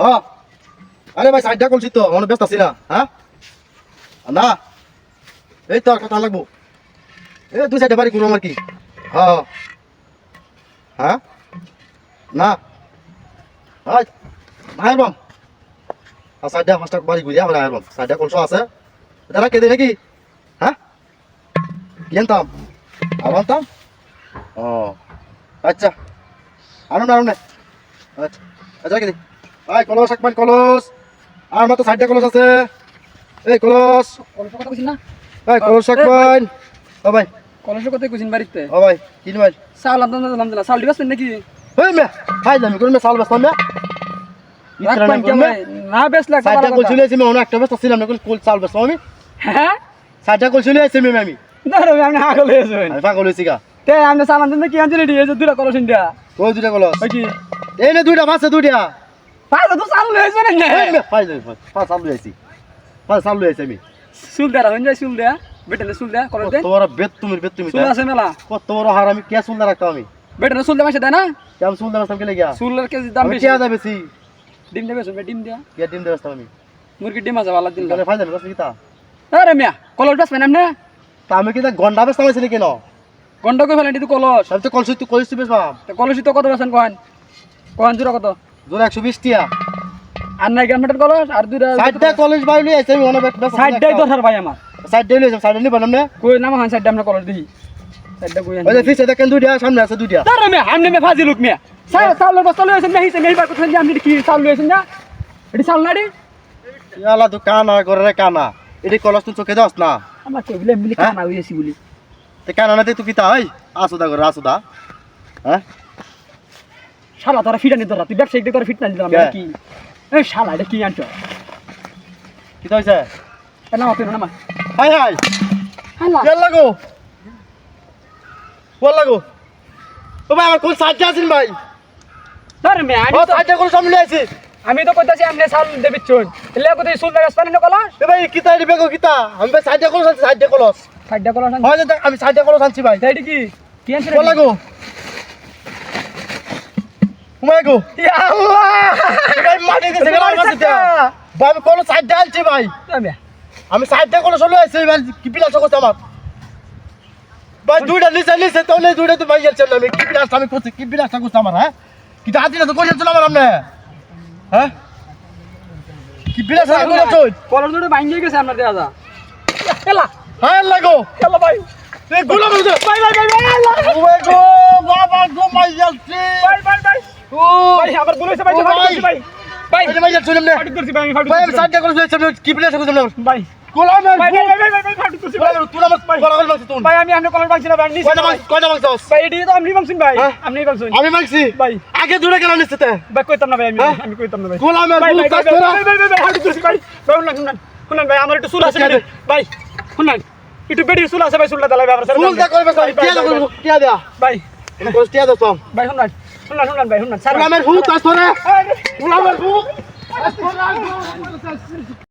হ্যাঁ আরে ভাই সাইডটা করছি তো মনে ব্যস্ত আছি না হ্যাঁ না এই তো আর কথা লাগবো এই দুই সাইডে বাড়ি কোনো আমার কি হ্যাঁ হ্যাঁ না হাই ভাই বাম আর সাইডটা ফার্স্টটা বাড়ি ঘুরে আমরা আইবাম সাইডটা কলস আছে এটা কে দেয় নাকি হ্যাঁ কিনতাম আনতাম ও আচ্ছা আনুন আচ্ছা আচ্ছা কে দি আয় কলস একবার কলস আর মতো সাইডটা কলস আছে এই কলস কলসের কথা কইছিস না এই কলস একবার ও ভাই কলসের কথা কইছিস বাড়িতে ও ভাই কিন ভাই চাল আনতাম দিলা চাল দিবাস নাকি এই মে হাই দামি কোন মে সাল বাসতাম মে না বেশ লাগে সাইডটা কল চলে আসি মে অনেক একটা ব্যস্ত ছিলাম না কোল চাল বাসতাম আমি হ্যাঁ সাইডটা কল চলে আসি মে আমি ধরো আমি আগল হয়েছে আমি পাগল হইছি গা তে আমি চাল আনতাম কি আনছি রেডি হয়েছে দুটা কলস ইন্ডিয়া ওই দুটা কলস ওই কি এই নে দুইটা মাছ দুইটা পাইলো তো চাল হয়েছে না এই মে পাই যাই পাঁচ চাল লইছি পাঁচ চাল লইছি আমি সুল দেয়া হইন যায় সুল দেয়া বেটালে সুল দেয়া কলস দে তোরা বেত তুমি সুল আছে মেলা কত বড় হার আমি কে সুন্দর রাখতাম আমি বেটালে সুল দেয়া মাসে দেয় না কেমন সুন্দর রাখতাম কে লাগিয়া সুলের কেজি দাম আমি বেশি কে দেবে বেশি ডিম দেবে শুনবে ডিম দেয়া কে ডিম দেবে আমি মুরগি ডিম আছে ভালো দিন তাহলে ফাইনাল কত কিতা আরে মিয়া কলস বাস পাইনাম না তা আমি কিতা গন্ডা বেস্তা হইছে কেন গন্ডা কই ফেলেন তুই কলস সব তো কলসি তুই কলসি বেশ বাম তো কলসি তো কত বেছেন কোন জোড়া কত জোর 120 টিয়া আর নাই গ্রামের কলস আর দুইটা সাইডটা কলেজ বাই লই আইছে আমি অনেক বেশ সাইডটাই দরকার ভাই আমার সাইডটা লই সাইডে নি বানাম না কই নাম হান সাইডটা আমরা কলস দিই সাইডটা কই ওই যে ফিসে দেখেন দুইটা সামনে আছে দুইটা আরে মিয়া আমনে মে ফাজি লুক মিয়া চাল বস্তা লই আছেন নাহি মেই বার কথা আপনি কি চাল লই আছেন না এটি চাল না রে ইয়ালা তো কানা করে রে কানা এটি কলস তুই চোখে দাস না আমার কই বলে মিলি কানা হইছি বলি তে কানা না তুই কিতা হই আসুদা করে আসুদা হ্যাঁ শালা তোরা ফিটানি তোরা তুই ব্যবসায়িক করে ফিট না দিলাম আমি কি এই শালা এটা কি আনছো কিতা হইছে না তুই না মা হাই হাই হালা কেন লাগো কোন লাগো ও ভাই আমার কোন সাইডটা আছেন ভাই আরে মিয়া ও সাইডটা কোন সামনে আইছে আমি তো কইতাছি আমনে চাল দেবে চুন এলে কইতাছি সুল লাগাস পানি না কলস এ ভাই কিতা দিবে গো কিতা আমি ভাই সাইডটা কোন সাইডটা কলস সাইডটা কলস হয় যে আমি সাইডটা কলস আনছি ভাই সাইড কি আনছ কোন লাগো উমাই গো ইয়া আল্লাহ ভাই মাটি দিছে গেল আমার কাছে ভাই আমি কোন সাইডটা আনছি ভাই মিয়া আমি সাইডটা কোন চলে আইছি ভাই কি বিলাস করছ আমার ভাই দুইটা লিসে তো নেই দুইটা তো ভাই যাচ্ছে আমি কি বিলাস আমি করছি কি বিলাস করছ আমার হ্যাঁ কি দাদিরা তো কইছ আমার আমনে হ্যাঁ কি বিলাস করছ কলস দুটো ভাঙিয়ে গেছে আপনার দেয়া যা এলা হ্যাঁ লাগো এলা ভাই এই গোলা বলছে ভাই আল্লাহ ওই গো বাবা গো মাই যাচ্ছে ভাই ও ভাই আমার বলেছে ভাই ভাই ভাই এই মাই যাচ্ছে না ফাটু করছি ভাই আমি ফাটু ভাই আমি সাইডটা করে যাচ্ছি কি বিলাস করছ না ভাই গোলা ভাই ফাটু করছি ভাই তুই আমার গোলা করে মারছিস তুই ভাই আমি আপনি কলস ভাঙছি না ভাই নিছি কয়টা মারছস ভাই এডি তো আপনি ভাঙছেন ভাই আপনি ভাঙছেন আমি মারছি ভাই আগে দূরে কেন নিছিতে ভাই কইতাম না ভাই আমি কইতাম না ভাই গোলামের ভাই বুক কাজ করে ফাটু করছি ভাই শুনুন ভাই আমার একটু চুল আছে ভাই শুনুন একটু বেডি চুল আছে ভাই চুলটা দালাই ভাই আমার ফুলটা করবে টিয়া দেয়া ভাই কোন টিয়া দাও সব ভাই শুনুন ভাই শুনুন গোলামের বুক কাজ করে গোলামের বুক